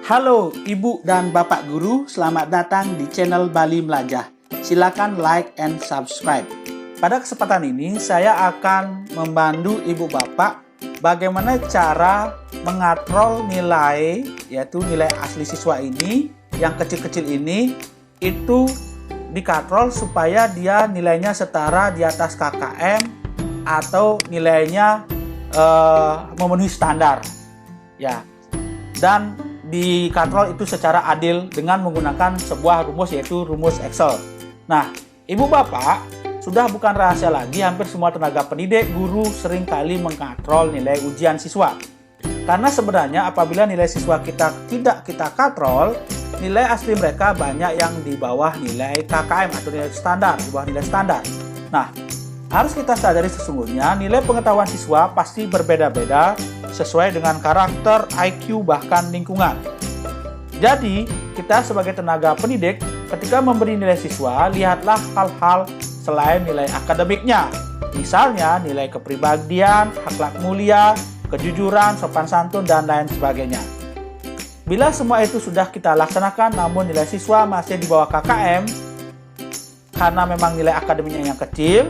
Halo Ibu dan Bapak Guru, selamat datang di channel Bali Melajah. Silakan like and subscribe. Pada kesempatan ini saya akan membantu Ibu Bapak bagaimana cara mengatrol nilai, yaitu nilai asli siswa ini yang kecil-kecil ini itu dikatrol supaya dia nilainya setara di atas KKM atau nilainya memenuhi standar ya, dan dikatrol itu secara adil dengan menggunakan sebuah rumus, yaitu rumus Excel. Nah, Ibu Bapak, sudah bukan rahasia lagi, hampir semua tenaga pendidik, guru seringkali mengatrol nilai ujian siswa. Karena sebenarnya apabila nilai siswa kita tidak kita katrol, nilai asli mereka banyak yang di bawah nilai KKM atau nilai standar, di bawah nilai standar. Nah, harus kita sadari sesungguhnya nilai pengetahuan siswa pasti berbeda-beda sesuai dengan karakter, IQ, bahkan lingkungan. Jadi, kita sebagai tenaga pendidik, ketika memberi nilai siswa, lihatlah hal-hal selain nilai akademiknya. Misalnya, nilai kepribadian, akhlak mulia, kejujuran, sopan santun, dan lain sebagainya. Bila semua itu sudah kita laksanakan, namun nilai siswa masih di bawah KKM, karena memang nilai akademiknya yang kecil,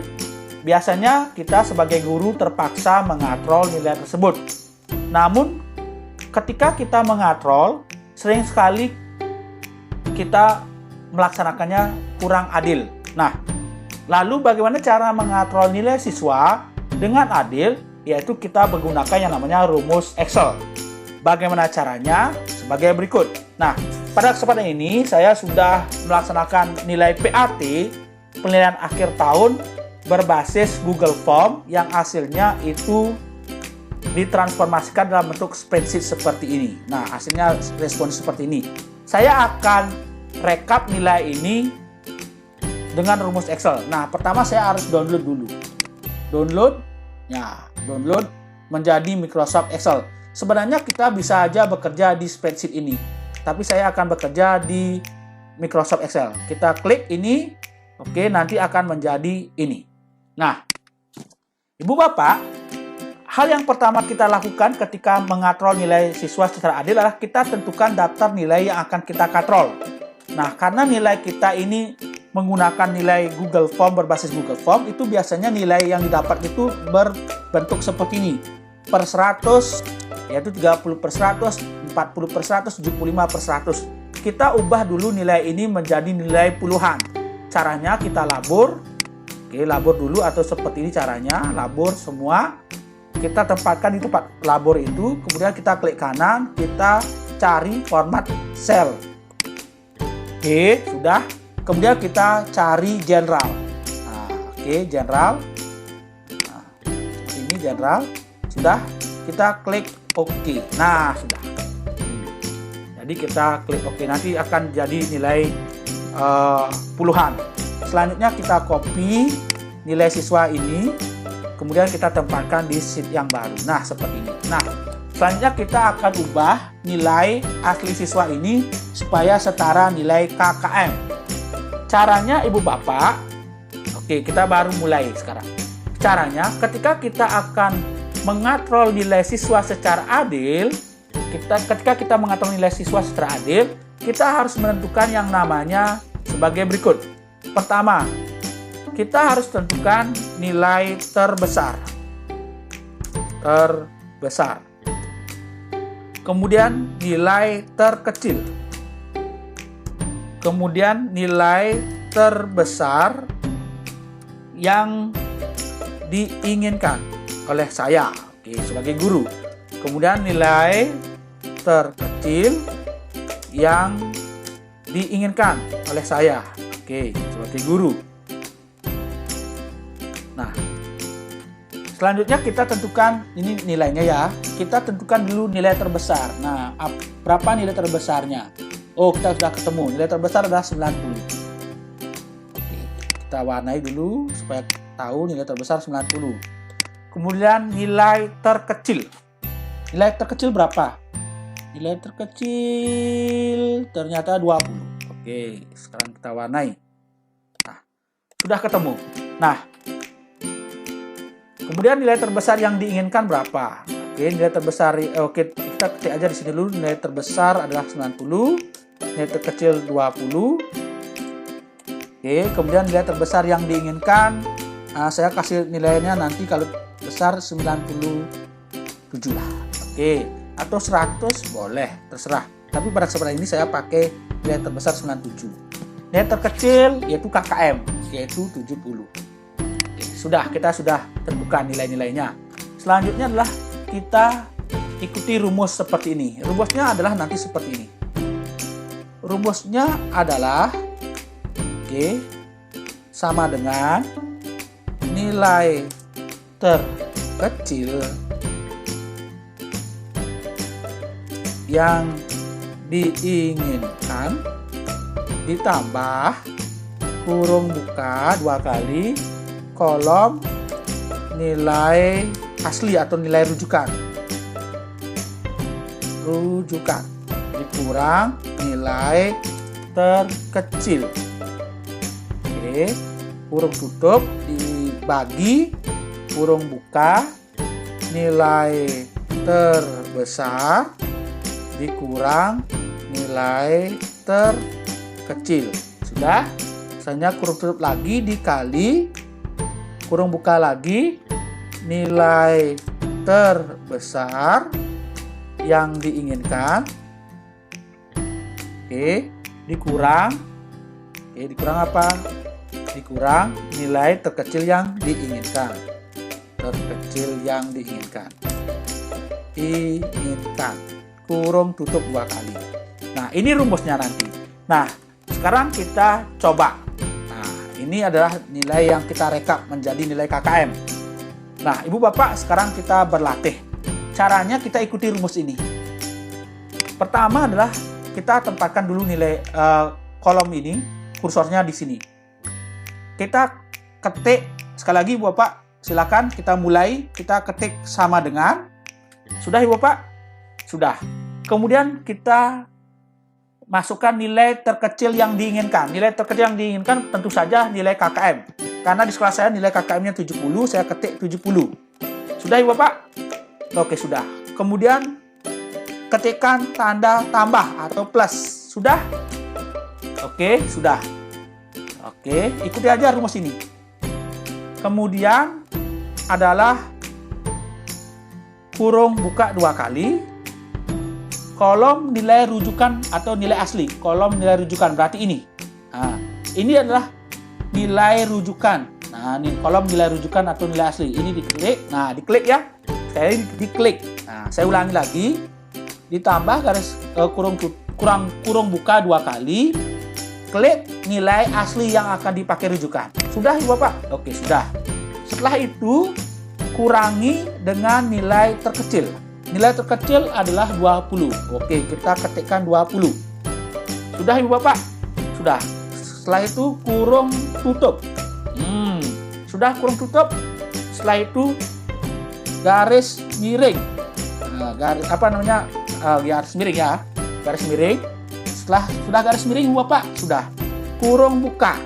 biasanya kita sebagai guru terpaksa mengatrol nilai tersebut. Namun, ketika kita mengatrol, sering sekali kita melaksanakannya kurang adil. Nah, lalu bagaimana cara mengatrol nilai siswa dengan adil? Yaitu kita menggunakan yang namanya rumus Excel. Bagaimana caranya? Sebagai berikut. Nah, pada kesempatan ini saya sudah melaksanakan nilai PAT, penilaian akhir tahun, berbasis Google Form yang hasilnya itu ditransformasikan dalam bentuk spreadsheet seperti ini. Nah, hasilnya respon seperti ini. Saya akan rekap nilai ini dengan rumus Excel. Nah, pertama saya harus download dulu. Download menjadi Microsoft Excel. Sebenarnya kita bisa aja bekerja di spreadsheet ini, tapi saya akan bekerja di Microsoft Excel. Kita klik ini, oke, nanti akan menjadi ini. Nah, Ibu Bapak, hal yang pertama kita lakukan ketika mengatrol nilai siswa secara adil adalah kita tentukan daftar nilai yang akan kita katrol. Nah, karena nilai kita ini menggunakan nilai Google Form, berbasis Google Form, itu biasanya nilai yang didapat itu berbentuk seperti ini. Per 100, yaitu 30 per 100, 40 per 100, 75 per 100. Kita ubah dulu nilai ini menjadi nilai puluhan. Caranya kita labur. Oke, labur dulu atau seperti ini caranya, labur semua. Kita tempatkan di tempat labur itu, kemudian kita klik kanan, kita cari format cell. Oke, sudah. Kemudian kita cari general. Nah, oke, general. Nah, ini general. Sudah, kita klik OK. Nah, sudah. Jadi kita klik OK, nanti akan jadi nilai puluhan. Selanjutnya kita copy nilai siswa ini, kemudian kita tempatkan di sheet yang baru. Nah, seperti ini. Nah, selanjutnya kita akan ubah nilai asli siswa ini supaya setara nilai KKM. Caranya Ibu Bapak, oke, kita baru mulai sekarang. Caranya ketika kita akan mengatrol nilai siswa secara adil, ketika kita mengatrol nilai siswa secara adil, kita harus menentukan yang namanya sebagai berikut. Pertama, kita harus tentukan nilai terbesar. Kemudian nilai terkecil. Kemudian nilai terbesar yang diinginkan oleh saya, oke, sebagai guru. Kemudian nilai terkecil yang diinginkan oleh saya, oke, sebagai guru. Nah, selanjutnya kita tentukan ini nilainya ya. Kita tentukan dulu nilai terbesar. Nah, berapa nilai terbesarnya? Oh, kita sudah ketemu. Nilai terbesar adalah 90. Oke, kita warnai dulu supaya tahu nilai terbesar 90. Kemudian nilai terkecil. Nilai terkecil berapa? Nilai terkecil ternyata 20. Oke, sekarang kita warnai. Nah, sudah ketemu. Nah, kemudian nilai terbesar yang diinginkan berapa? Oke, nilai terbesar, oke, kita ketik aja di sini dulu. Nilai terbesar adalah 90, nilai terkecil 20. Oke, kemudian nilai terbesar yang diinginkan, saya kasih nilainya nanti kalau besar 97 lah. Oke, atau 100 boleh, terserah. Tapi pada kesempatan ini saya pakai nilai terbesar 97. Nilai terkecil yaitu KKM, yaitu 70. Oke, kita sudah terbuka nilai-nilainya. Selanjutnya adalah kita ikuti rumus seperti ini. Rumusnya adalah nanti seperti ini. Rumusnya adalah sama dengan nilai terkecil yang diinginkan ditambah kurung buka 2 kali kolom nilai asli atau nilai rujukan dikurang nilai terkecil. Oke, kurung tutup dibagi kurung buka nilai terbesar dikurang nilai terkecil. Sudah, misalnya kurung tutup lagi dikali kurung buka lagi nilai terbesar yang diinginkan. Dikurang apa? Dikurang nilai terkecil yang diinginkan. Kurung tutup 2 kali. Nah, ini rumusnya nanti. Nah, sekarang kita coba. Nah, ini adalah nilai yang kita rekap menjadi nilai KKM. Nah, Ibu Bapak, sekarang kita berlatih. Caranya kita ikuti rumus ini. Pertama adalah kita tempatkan dulu nilai kolom ini, kursornya di sini. Kita ketik, sekali lagi Ibu Bapak, silakan kita mulai, kita ketik sama dengan. Sudah Ibu Bapak? Sudah. Kemudian kita masukkan nilai terkecil yang diinginkan. Nilai terkecil yang diinginkan tentu saja nilai KKM. Karena di sekolah saya nilai KKM-nya 70, saya ketik 70. Sudah Ibu Bapak? Oke, sudah. Kemudian ketikkan tanda tambah atau plus. Sudah? Oke, sudah. Oke, ikuti aja rumus ini. Kemudian adalah kurung buka 2 kali kolom nilai rujukan atau nilai asli. Kolom nilai rujukan berarti ini. Nah, ini adalah nilai rujukan. Nah, ini kolom nilai rujukan atau nilai asli. Ini diklik. Nah, diklik ya. Saya diklik. Nah, saya ulangi lagi. Ditambah garis kurung buka 2 kali. Klik nilai asli yang akan dipakai rujukan. Sudah Ibu Bapak? Oke, sudah. Setelah itu kurangi dengan nilai terkecil. Nilai terkecil adalah 20. Oke, kita ketikkan 20. Sudah Ibu Bapak? Sudah. Setelah itu kurung tutup. Sudah kurung tutup. Setelah itu garis miring. Nah, garis miring ya. Garis miring. Sudah garis miring Ibu Bapak? Sudah. Kurung buka.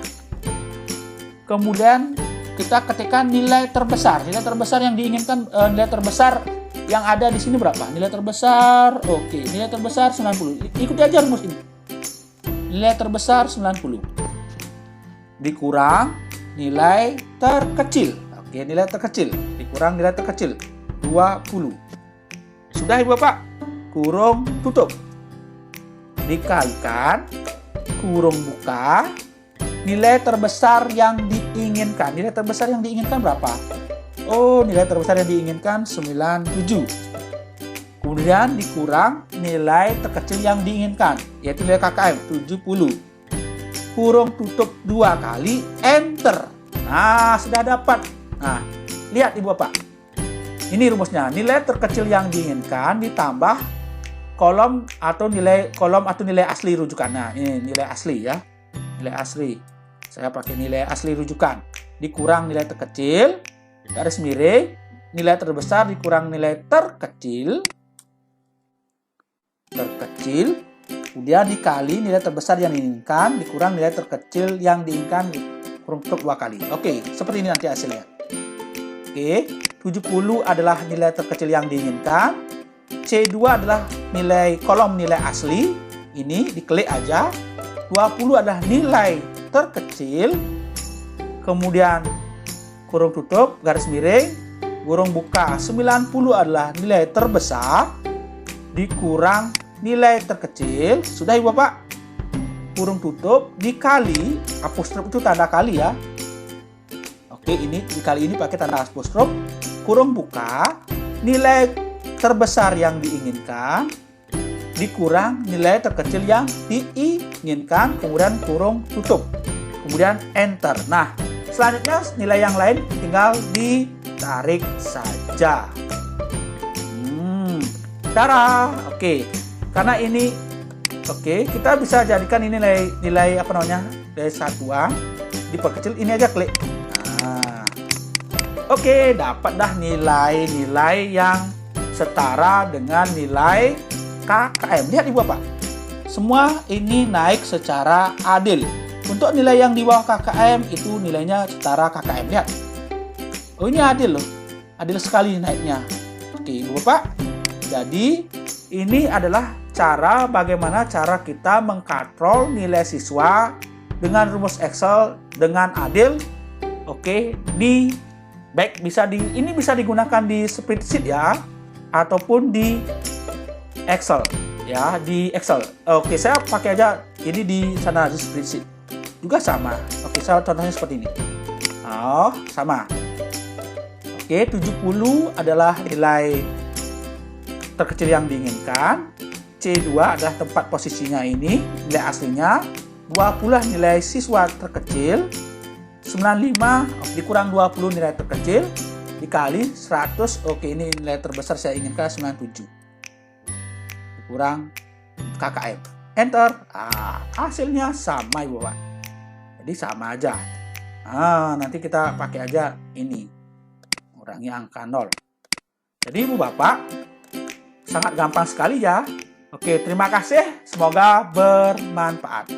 Kemudian kita ketikkan nilai terbesar. Nilai terbesar yang diinginkan, nilai terbesar yang ada di sini berapa? Nilai terbesar, oke, nilai terbesar 90. Ikuti aja rumus ini. Nilai terbesar 90. Dikurang nilai terkecil. Oke, nilai terkecil. Dikurang nilai terkecil. 20. Sudah Ibu Bapak? Kurung tutup. Dikalikan kurung buka nilai terbesar yang diinginkan. Nilai terbesar yang diinginkan berapa? Oh, nilai terbesar yang diinginkan 97. Kemudian dikurang nilai terkecil yang diinginkan, yaitu nilai KKM 70. Kurung tutup 2 kali, enter. Nah, sudah dapat. Nah, lihat Ibu Bapak. Ini rumusnya. Nilai terkecil yang diinginkan ditambah kolom atau nilai asli rujukan. Nah, ini nilai asli ya. Nilai asli. Saya pakai nilai asli rujukan. Dikurang nilai terkecil, garis miring, nilai terbesar dikurang nilai terkecil, kemudian dikali nilai terbesar yang diinginkan, dikurang nilai terkecil yang diinginkan, kurung tutup 2 kali. Oke, seperti ini nanti hasilnya. Oke, 70 adalah nilai terkecil yang diinginkan, C2 adalah nilai kolom nilai asli. Ini diklik aja. 20 adalah nilai terkecil. Kemudian kurung tutup, garis miring, kurung buka. 90 adalah nilai terbesar. Dikurang nilai terkecil. Sudah Ibu Bapak? Kurung tutup dikali, apostrof itu tanda kali ya. Oke, ini dikali ini pakai tanda apostrof. Kurung buka, nilai terbesar yang diinginkan dikurang nilai terkecil yang diinginkan, kemudian kurung tutup, kemudian enter. Nah, selanjutnya nilai yang lain tinggal ditarik saja. Darah. Oke, karena ini kita bisa jadikan ini nilai apa namanya, nilai satuan, diperkecil, ini aja klik. Nah, dapat dah nilai-nilai yang setara dengan nilai KKM. Lihat Ibu Bapak, semua ini naik secara adil. Untuk nilai yang di bawah KKM itu nilainya setara KKM. Lihat, oh ini adil loh, adil sekali naiknya. Oke Ibu Bapak, jadi ini adalah bagaimana cara kita mengkontrol nilai siswa dengan rumus Excel dengan adil. Ini bisa digunakan di spreadsheet ya, ataupun di Excel ya, di Excel. Saya pakai aja ini di sana, di spreadsheet juga sama. Saya contohnya seperti ini. Sama. 70 adalah nilai terkecil yang diinginkan. C2 adalah tempat posisinya ini, nilai aslinya. 20 nilai siswa terkecil. 95 dikurang 20 nilai terkecil dikali 100. Ini nilai terbesar saya inginkan 97. Dikurang KKM. Enter. Hasilnya sama Ibu Bapak. Jadi sama aja. Nanti kita pakai aja ini. Kurangi angka 0. Jadi Ibu Bapak, sangat gampang sekali ya. Terima kasih. Semoga bermanfaat.